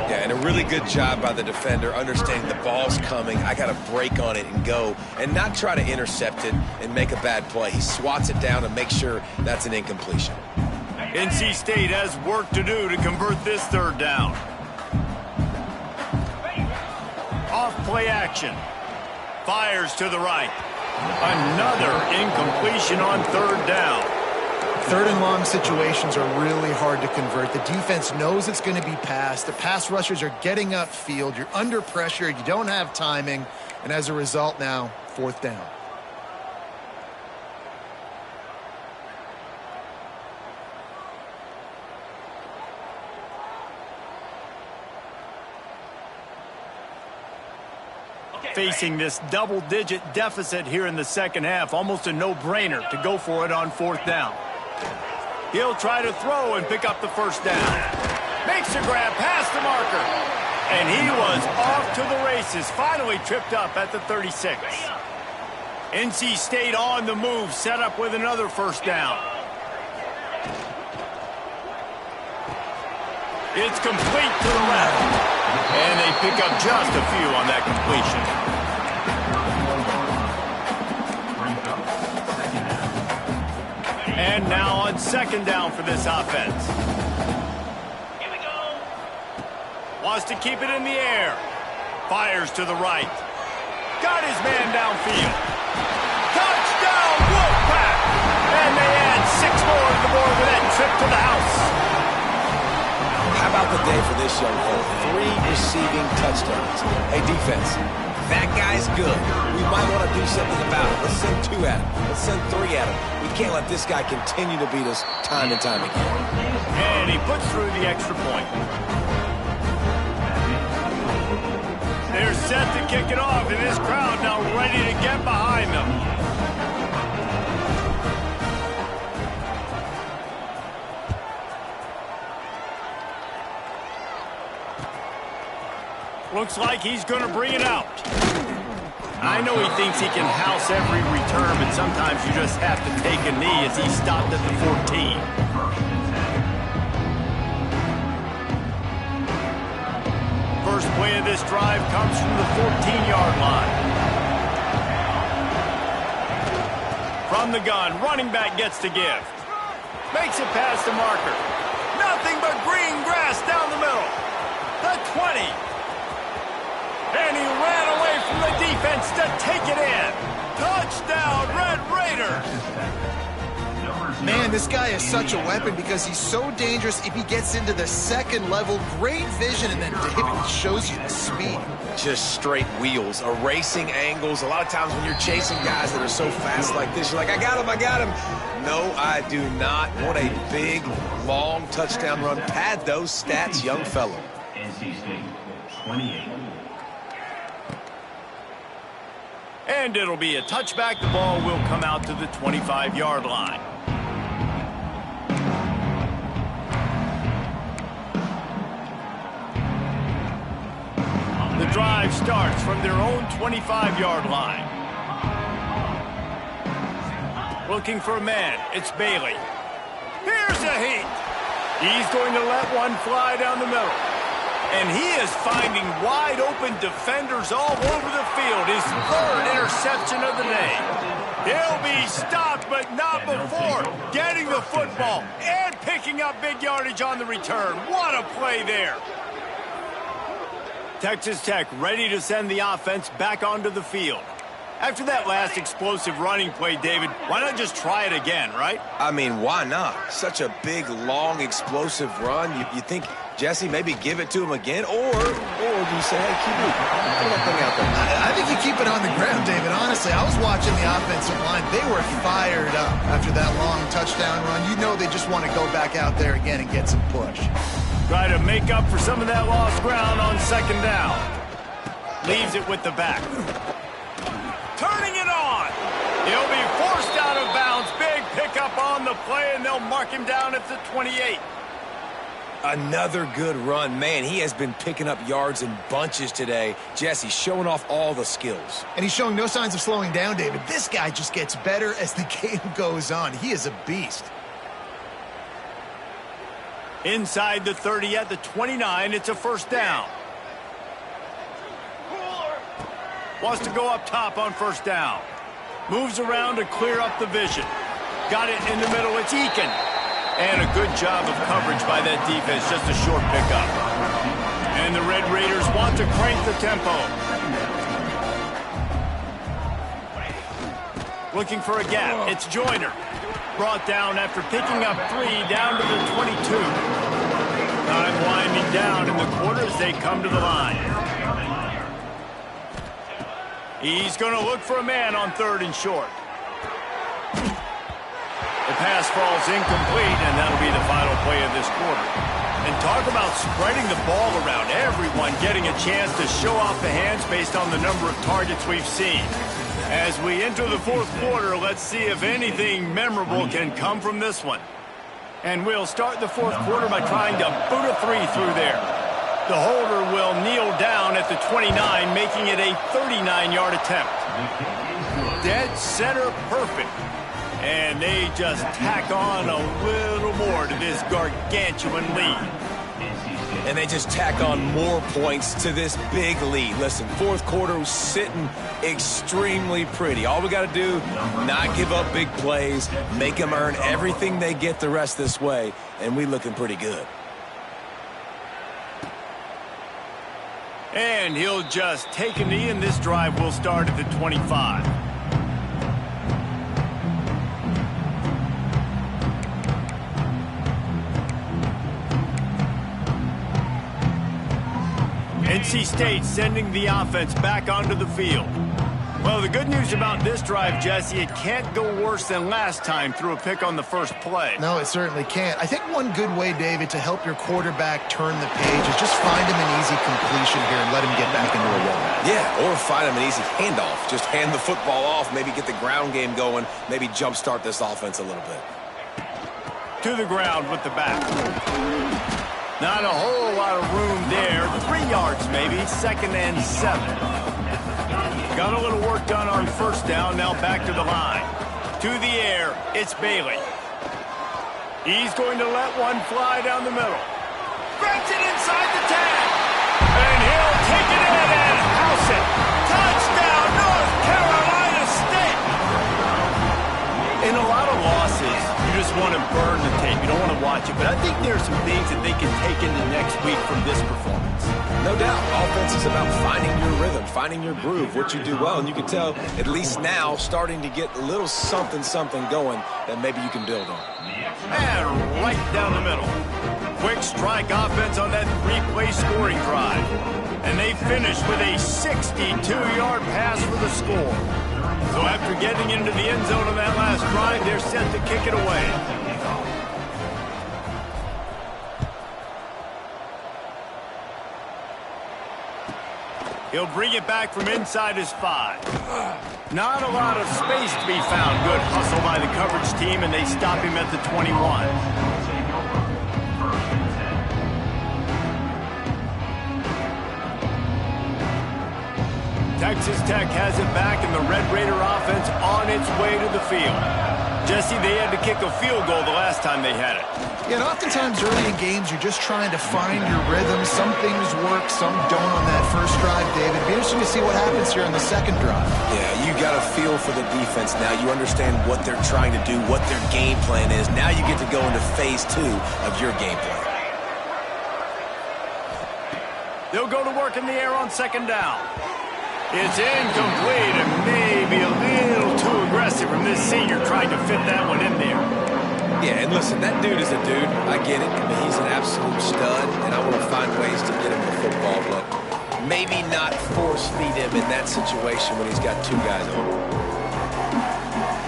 Yeah, and a really good job by the defender, understanding the ball's coming. I got to break on it and go, and not try to intercept it and make a bad play. He swats it down and makes sure that's an incompletion. NC State has work to do to convert this 3rd down. Off play action. Fires to the right. Another incompletion on 3rd down. 3rd and long situations are really hard to convert. The defense knows it's going to be passed. The pass rushers are getting upfield. You're under pressure. You don't have timing. And as a result now, 4th down. Facing this double-digit deficit here in the second half, almost a no-brainer to go for it on 4th down. He'll try to throw and pick up the first down. Makes a grab past the marker. And he was off to the races, finally tripped up at the 36. NC State on the move, set up with another first down. It's complete to the left. And they pick up just a few on that completion. And now on second down for this offense. Here we go. Wants to keep it in the air. Fires to the right. Got his man downfield. Touchdown, Wolfpack! And they add 6 more to the board with that trip to the house. How about the day for this young fella? 3 receiving touchdowns. Hey, defense, that guy's good. We might want to do something about it. Let's send 2 at him. Let's send 3 at him. We can't let this guy continue to beat us time and time again. And he puts through the extra point. They're set to kick it off, and this crowd now ready to get behind them. Looks like he's going to bring it out. I know he thinks he can house every return, but sometimes you just have to take a knee as he stopped at the 14. First play of this drive comes from the 14-yard line. From the gun, running back gets to give. Makes it past the marker. Nothing but green grass down the middle. The 20. And he ran away from the defense to take it in. Touchdown, Red Raiders. Man, this guy is such a weapon because he's so dangerous if he gets into the second level. Great vision, and then David shows you the speed. Just straight wheels, erasing angles. A lot of times when you're chasing guys that are so fast like this, you're like, I got him, I got him. No, I do not. What a big, long touchdown run. Pad those stats, young fellow. NC State, 28. And it'll be a touchback. The ball will come out to the 25-yard line. The drive starts from their own 25-yard line. Looking for a man. It's Bailey. Here's a heat. He's going to let one fly down the middle. And he is finding wide-open defenders all over the field. His 3rd interception of the day. He'll be stopped, but not before getting the football and picking up big yardage on the return. What a play there. Texas Tech ready to send the offense back onto the field. After that last explosive running play, David, why not just try it again, right? I mean, why not? Such a big, long, explosive run. You think, Jesse, maybe give it to him again? Or do you say, hey, keep it, throw that thing out there? I think you keep it on the ground, David. Honestly, I was watching the offensive line. They were fired up after that long touchdown run. You know they just want to go back out there again and get some push. Try to make up for some of that lost ground on second down. Leaves it with the back. Turning it on. He'll be forced out of bounds. Big pickup on the play, and they'll mark him down at the 28. Another good run. Man, he has been picking up yards in bunches today. Jesse showing off all the skills. And he's showing no signs of slowing down, David. This guy just gets better as the game goes on. He is a beast. Inside the 30 at the 29, it's a first down. Wants to go up top on first down. Moves around to clear up the vision. Got it in the middle, it's Eakin. And a good job of coverage by that defense, just a short pickup. And the Red Raiders want to crank the tempo. Looking for a gap, it's Joyner. Brought down after picking up 3 down to the 22. Time winding down in the quarter as they come to the line. He's going to look for a man on 3rd and short. The pass falls incomplete, and that'll be the final play of this quarter. And talk about spreading the ball around. Everyone getting a chance to show off the hands based on the number of targets we've seen. As we enter the fourth quarter, let's see if anything memorable can come from this one. And we'll start the fourth quarter by trying to boot a three through there. The holder will kneel down at the 29, making it a 39-yard attempt. Dead center perfect. And they just tack on a little more to this gargantuan lead. And they just tack on more points to this big lead. Listen, fourth quarter was sitting extremely pretty. All we got to do, not give up big plays, make them earn everything they get the rest this way, and we looking pretty good. And he'll just take a knee, and this drive will start at the 25. NC State sending the offense back onto the field. Well, the good news about this drive, Jesse, it can't go worse than last time through a pick on the first play. No, it certainly can't. I think one good way, David, to help your quarterback turn the page is just find him an easy completion here and let him get back into a rhythm. Yeah, or find him an easy handoff. Just hand the football off, maybe get the ground game going, maybe jumpstart this offense a little bit. To the ground with the back. Not a whole lot of room there. 3 yards maybe, 2nd and 7. Got a little work done on first down, now back to the line. To the air, it's Bailey. He's going to let one fly down the middle. Breaks it inside the 10. And he'll take it in and house it. Touchdown, North Carolina State. In a lot of losses, you just want to burn the tape. You don't want to watch it. But I think there are some things that they can take into next week from this performance. No doubt. Offense is about finding your rhythm, finding your groove, what you do well. And you can tell, at least now, starting to get a little something going that maybe you can build on. And right down the middle. Quick strike offense on that 3-play scoring drive. And they finish with a 62-yard pass for the score. So after getting into the end zone on that last drive, they're set to kick it away. He'll bring it back from inside his 5. Not a lot of space to be found. Good hustle by the coverage team, and they stop him at the 21. Texas Tech has it back, and the Red Raider offense on its way to the field. Jesse, they had to kick a field goal the last time they had it. Yeah, and oftentimes early in games, you're just trying to find your rhythm. Some things work, some don't on that first drive, David. It'd be interesting to see what happens here on the second drive. Yeah, you got a feel for the defense now. You understand what they're trying to do, what their game plan is. Now you get to go into phase 2 of your game plan. They'll go to work in the air on second down. It's incomplete and maybe a little too aggressive from this senior trying to fit that one in there. Yeah, and listen, that dude is a dude. I get it. I mean, he's an absolute stud, and I want to find ways to get him the football, but maybe not force feed him in that situation when he's got 2 guys on him.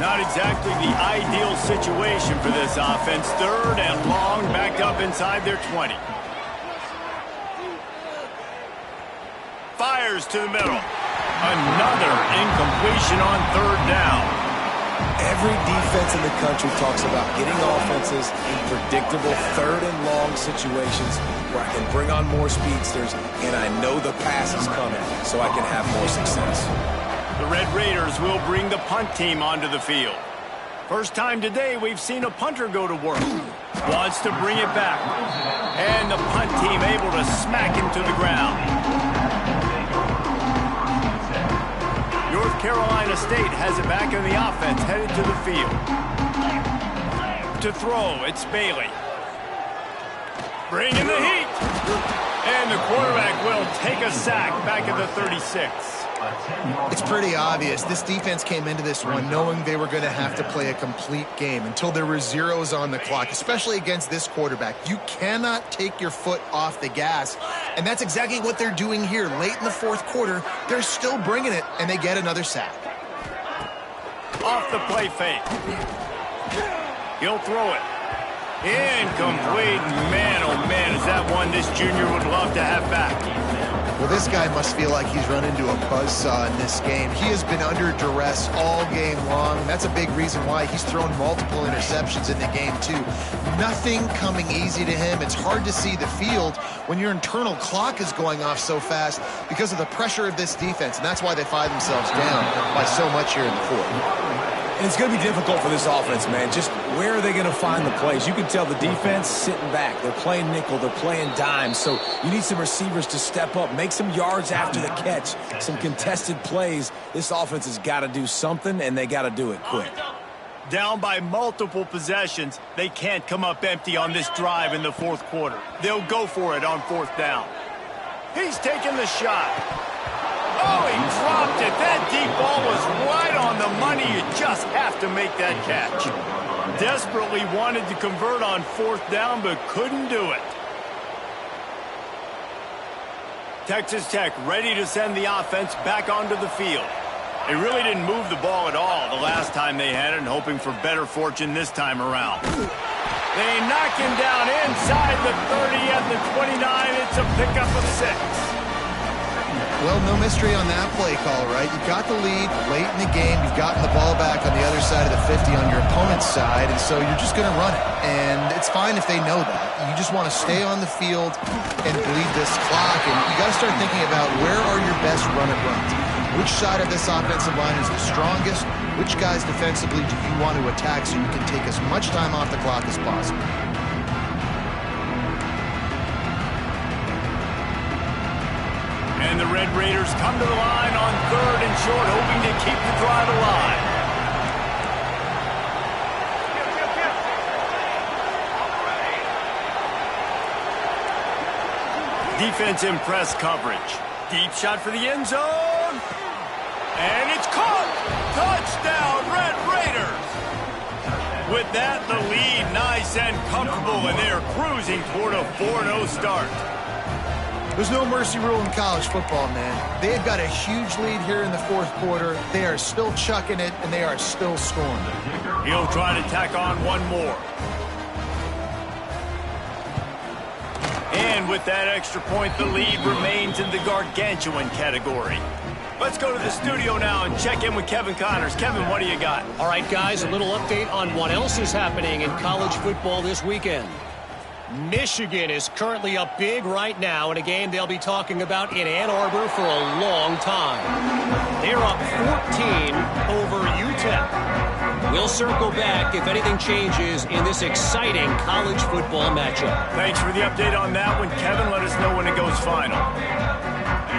Not exactly the ideal situation for this offense. 3rd and long, backed up inside their 20. Fires to the middle. Another incompletion on 3rd down. Every defense in the country talks about getting offenses in predictable 3rd and long situations where I can bring on more speedsters and I know the pass is coming so I can have more success. The Red Raiders will bring the punt team onto the field. First time today we've seen a punter go to work. Wants to bring it back. And the punt team able to smack him to the ground. North Carolina State has it back in the offense, headed to the field. To throw, it's Bailey. Bringing the heat. And the quarterback will take a sack back at the 36. It's pretty obvious. This defense came into this one knowing they were going to have to play a complete game until there were zeros on the clock, especially against this quarterback. You cannot take your foot off the gas, and that's exactly what they're doing here. Late in the fourth quarter, they're still bringing it, and they get another sack. Off the play fake. He'll throw it. Incomplete. Man, oh man, is that one this junior would love to have back. Well, this guy must feel like he's run into a buzzsaw in this game. He has been under duress all game long. That's a big reason why he's thrown multiple interceptions in the game, too. Nothing coming easy to him. It's hard to see the field when your internal clock is going off so fast because of the pressure of this defense, and that's why they find themselves down by so much here in the fourth. And it's going to be difficult for this offense, man. Just where are they going to find the plays? You can tell the defense sitting back. They're playing nickel. They're playing dime. So you need some receivers to step up, make some yards after the catch, some contested plays. This offense has got to do something, and they got to do it quick. Down by multiple possessions, they can't come up empty on this drive in the fourth quarter. They'll go for it on fourth down. He's taking the shot. Oh, he dropped it. That deep ball was right on the money. You just have to make that catch. Desperately wanted to convert on fourth down, but couldn't do it. Texas Tech ready to send the offense back onto the field. They really didn't move the ball at all the last time they had it, and hoping for better fortune this time around. They knock him down inside the 30 at the 29. It's a pickup of 6. Well, no mystery on that play call, right? You got the lead late in the game. You've gotten the ball back on the other side of the 50 on your opponent's side, and so you're just going to run it. And it's fine if they know that. You just want to stay on the field and bleed this clock, and you got to start thinking about where are your best run-and-runs. Which side of this offensive line is the strongest? Which guys defensively do you want to attack so you can take as much time off the clock as possible? And the Red Raiders come to the line on 3rd and short, hoping to keep the drive alive. Defense in press coverage. Deep shot for the end zone. And it's caught. Touchdown, Red Raiders. With that, the lead nice and comfortable, and they're cruising toward a 4-0 start. There's no mercy rule in college football, man. They've got a huge lead here in the fourth quarter. They are still chucking it, and they are still scoring. He'll try to tack on one more. And with that extra point, the lead remains in the gargantuan category. Let's go to the studio now and check in with Kevin Connors. Kevin, what do you got? All right, guys, a little update on what else is happening in college football this weekend. Michigan is currently up big right now in a game they'll be talking about in Ann Arbor for a long time. They're up 14 over UTEP. We'll circle back if anything changes in this exciting college football matchup. Thanks for the update on that one, Kevin. Let us know when it goes final.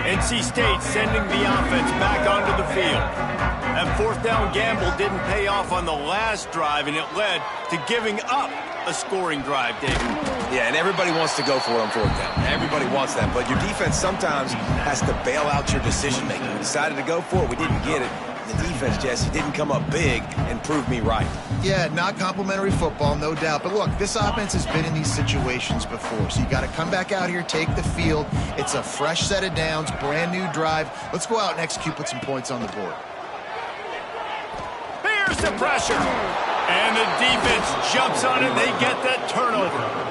NC State sending the offense back onto the field. That fourth down gamble didn't pay off on the last drive, and it led to giving up a scoring drive, David. Yeah, and everybody wants to go for it on fourth down. Everybody wants that, but your defense sometimes has to bail out your decision-making. We decided to go for it. We didn't get it. The defense, Jesse, didn't come up big and prove me right. Yeah, not complimentary football, no doubt. But look, this offense has been in these situations before, so you got to come back out here, take the field. It's a fresh set of downs, brand new drive. Let's go out and execute, put some points on the board. Here's the pressure. And the defense jumps on it. They get that turnover.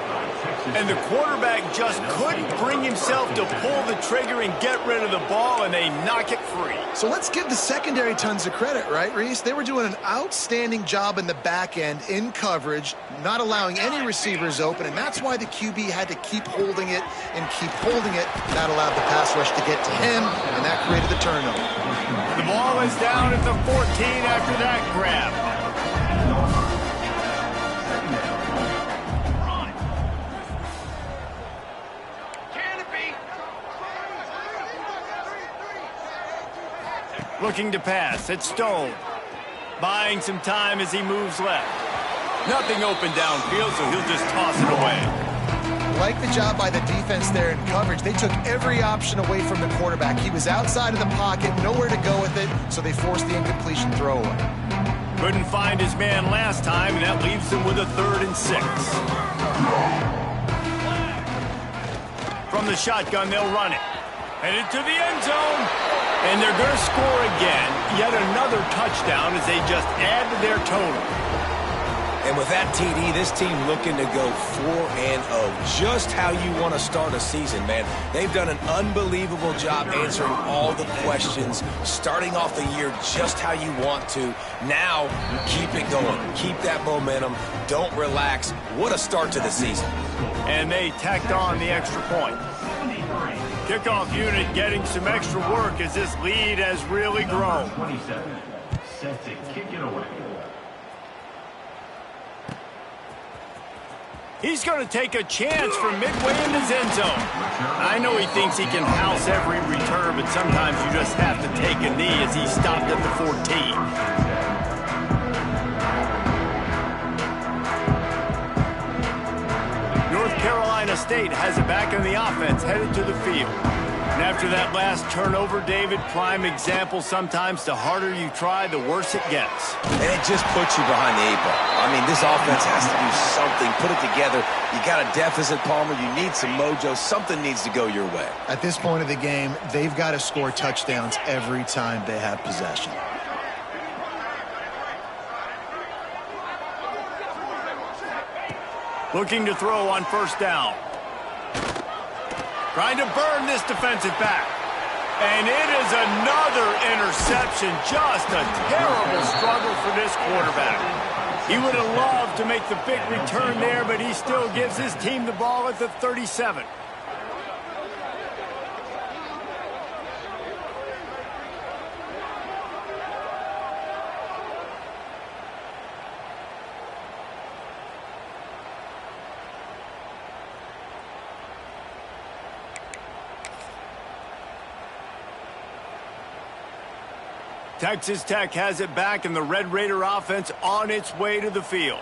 And the quarterback just couldn't bring himself to pull the trigger and get rid of the ball, and they knock it free. So let's give the secondary tons of credit, right, Reese? They were doing an outstanding job in the back end, in coverage, not allowing any receivers open, and that's why the QB had to keep holding it and keep holding it. That allowed the pass rush to get to him, and that created the turnover. The ball is down at the 14 after that grab. Looking to pass. It's Stone. Buying some time as he moves left. Nothing open downfield, so he'll just toss it away. Like the job by the defense there in coverage. They took every option away from the quarterback. He was outside of the pocket, nowhere to go with it, so they forced the incompletion throwaway. Couldn't find his man last time, and that leaves him with a 3rd and 6. From the shotgun, they'll run it. Headed to the end zone. And they're going to score again. Yet another touchdown as they just add to their total. And with that TD, this team looking to go 4-0. Just how you want to start a season, man. They've done an unbelievable job answering all the questions, starting off the year just how you want to. Now, keep it going. Keep that momentum. Don't relax. What a start to the season. And they tacked on the extra point. Kickoff unit getting some extra work as this lead has really grown. 27, set to kick it away. He's going to take a chance from midway in his end zone. I know he thinks he can house every return, but sometimes you just have to take a knee as he stopped at the 14. North Carolina State has it back in the offense, headed to the field. And after that last turnover, David, prime example sometimes the harder you try, the worse it gets. And it just puts you behind the 8 ball. I mean, this offense has to do something, put it together. You got a deficit, Palmer. You need some mojo. Something needs to go your way. At this point of the game, they've got to score touchdowns every time they have possession. Looking to throw on first down. Trying to burn this defensive back. And it is another interception. Just a terrible struggle for this quarterback. He would have loved to make the big return there, but he still gives his team the ball at the 37. Texas Tech has it back, and the Red Raider offense on its way to the field.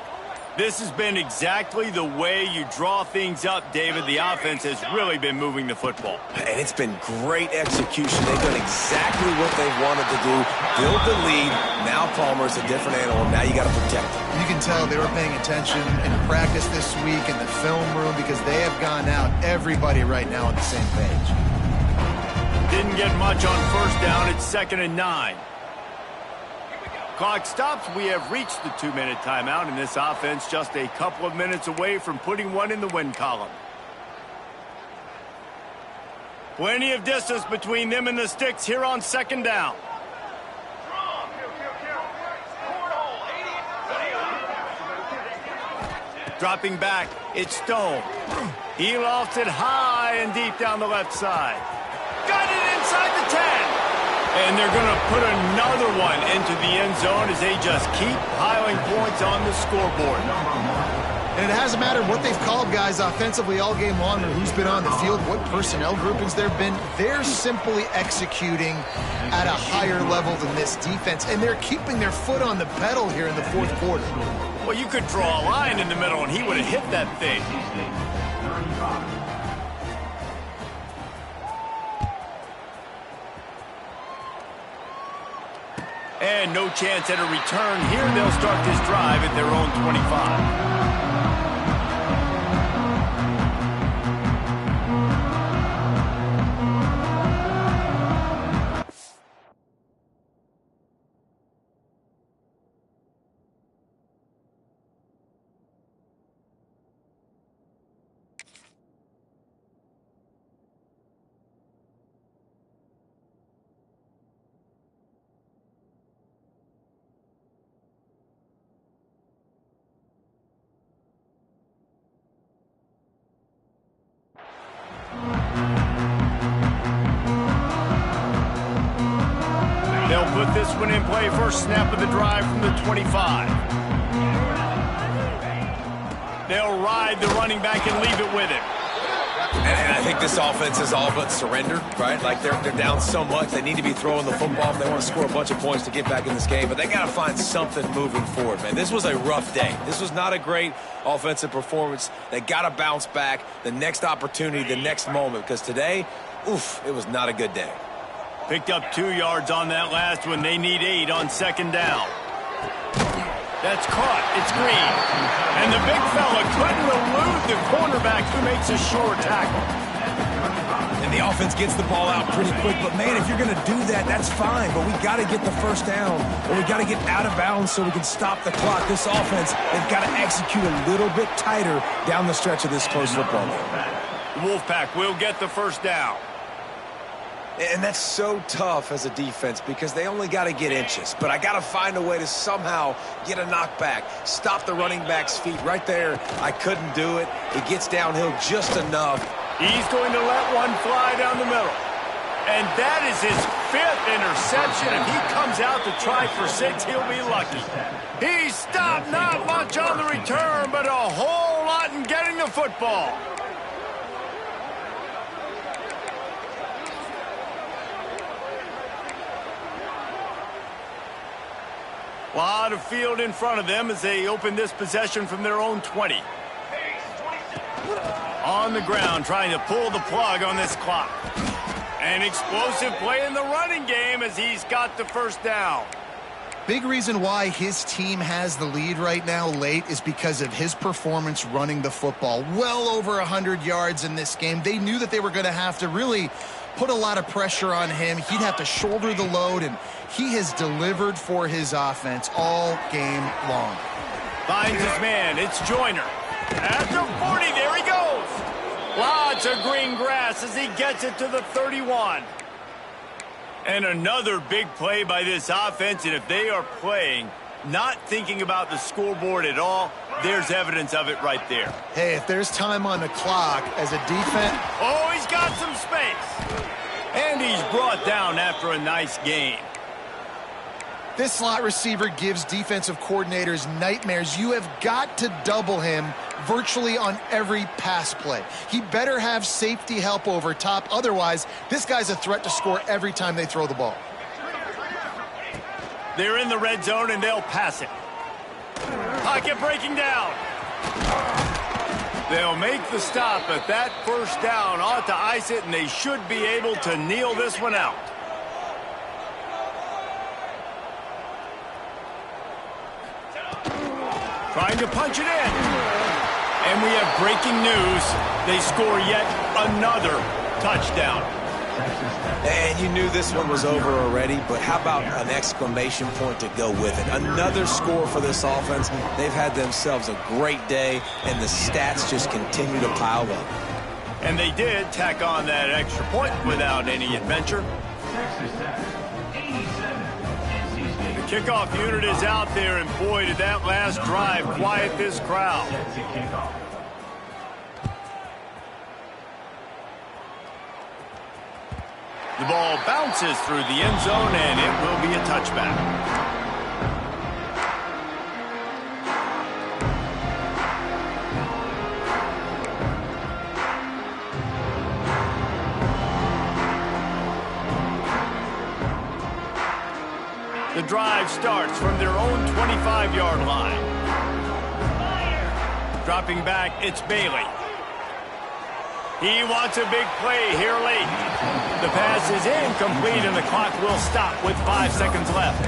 This has been exactly the way you draw things up, David. The offense has really been moving the football. And it's been great execution. They've done exactly what they've wanted to do. Build the lead. Now Palmer's a different animal. Now you got to protect him. You can tell they were paying attention in practice this week in the film room because they have gone out, everybody right now on the same page. Didn't get much on first down. It's 2nd and 9. Clock stops. We have reached the 2-minute timeout, and this offense just a couple of minutes away from putting one in the win column. Plenty of distance between them and the sticks here on 2nd down. Dropping back, it's Stone. He lofts it high and deep down the left side. Got it inside the 10. And they're going to put another one into the end zone as they just keep piling points on the scoreboard. And it hasn't mattered what they've called guys offensively all game long or who's been on the field, what personnel groupings there have been. They're simply executing at a higher level than this defense, and they're keeping their foot on the pedal here in the fourth quarter. Well, you could draw a line in the middle, and he would have hit that thing. And no chance at a return here. They'll start this drive at their own 25. They'll put this one in play. First snap of the drive from the 25. They'll ride the running back and leave it with him. And I think this offense is all but surrendered, right? Like they're down so much. They need to be throwing the football if they want to score a bunch of points to get back in this game. But they got to find something moving forward, man. This was a rough day. This was not a great offensive performance. They got to bounce back the next opportunity, the next moment. Because today, oof, it was not a good day. Picked up 2 yards on that last one. They need 8 on 2nd down. That's caught. It's Green. And the big fella couldn't elude the cornerback who makes a sure tackle. And the offense gets the ball out pretty quick. But, man, if you're going to do that, that's fine. But we got to get the first down, or we got to get out of bounds so we can stop the clock. This offense, they've got to execute a little bit tighter down the stretch of this close football game. The Wolfpack will get the first down. And that's so tough as a defense because they only got to get inches. But I got to find a way to somehow get a knockback, stop the running back's feet. Right there, I couldn't do it. It gets downhill just enough. He's going to let one fly down the middle. And that is his 5th interception. If he comes out to try for 6, he'll be lucky. He stopped, not much on the return, but a whole lot in getting the football. A lot of field in front of them as they open this possession from their own 20. On the ground, trying to pull the plug on this clock. An explosive play in the running game as he's got the first down. Big reason why his team has the lead right now late is because of his performance running the football. Well over 100 yards in this game. They knew that they were going to have to really put a lot of pressure on him. He'd have to shoulder the load, and he has delivered for his offense all game long. Finds his man. It's Joyner. At the 40, there he goes. Lots of green grass as he gets it to the 31. And another big play by this offense, and if they are playing, not thinking about the scoreboard at all, there's evidence of it right there. Hey, if there's time on the clock as a defense... Oh, he's got some space. And he's brought down after a nice gain. This slot receiver gives defensive coordinators nightmares. You have got to double him virtually on every pass play. He better have safety help over top. Otherwise, this guy's a threat to score every time they throw the ball. They're in the red zone, and they'll pass it. Pocket breaking down. They'll make the stop, but that first down ought to ice it, and they should be able to kneel this one out. Trying to punch it in. And we have breaking news. They score yet another touchdown. And you knew this one was over already, but how about an exclamation point to go with it? Another score for this offense. They've had themselves a great day, and the stats just continue to pile up. And they did tack on that extra point without any adventure. The kickoff unit is out there, and boy, did that last drive quiet this crowd. The ball bounces through the end zone, and it will be a touchback. The drive starts from their own 25-yard line. Dropping back, it's Bailey. He wants a big play here late. The pass is incomplete, and the clock will stop with 5 seconds left.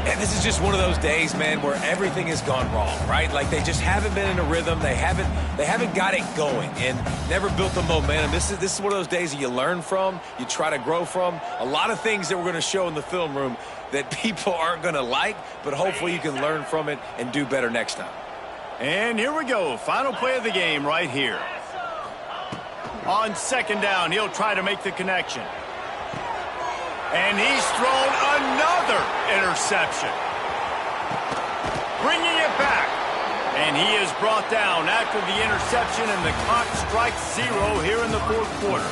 And this is just one of those days, man, where everything has gone wrong, right? Like they just haven't been in a rhythm. They haven't got it going and never built the momentum. This is one of those days that you learn from, you try to grow from. A lot of things that we're going to show in the film room that people aren't going to like, but hopefully you can learn from it and do better next time. And here we go. Final play of the game right here. On second down, he'll try to make the connection. And he's thrown another interception. Bringing it back. And he is brought down after the interception, and the clock strikes 0 here in the fourth quarter.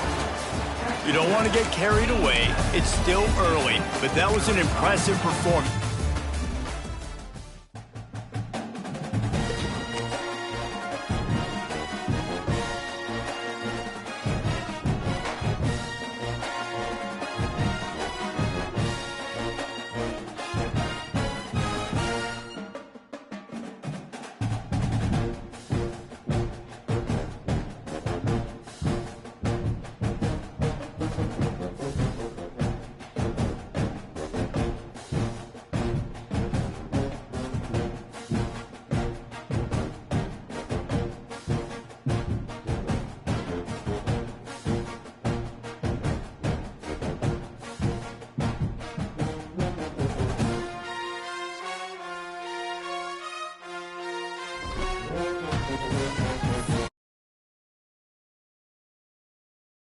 You don't want to get carried away. It's still early, but that was an impressive performance.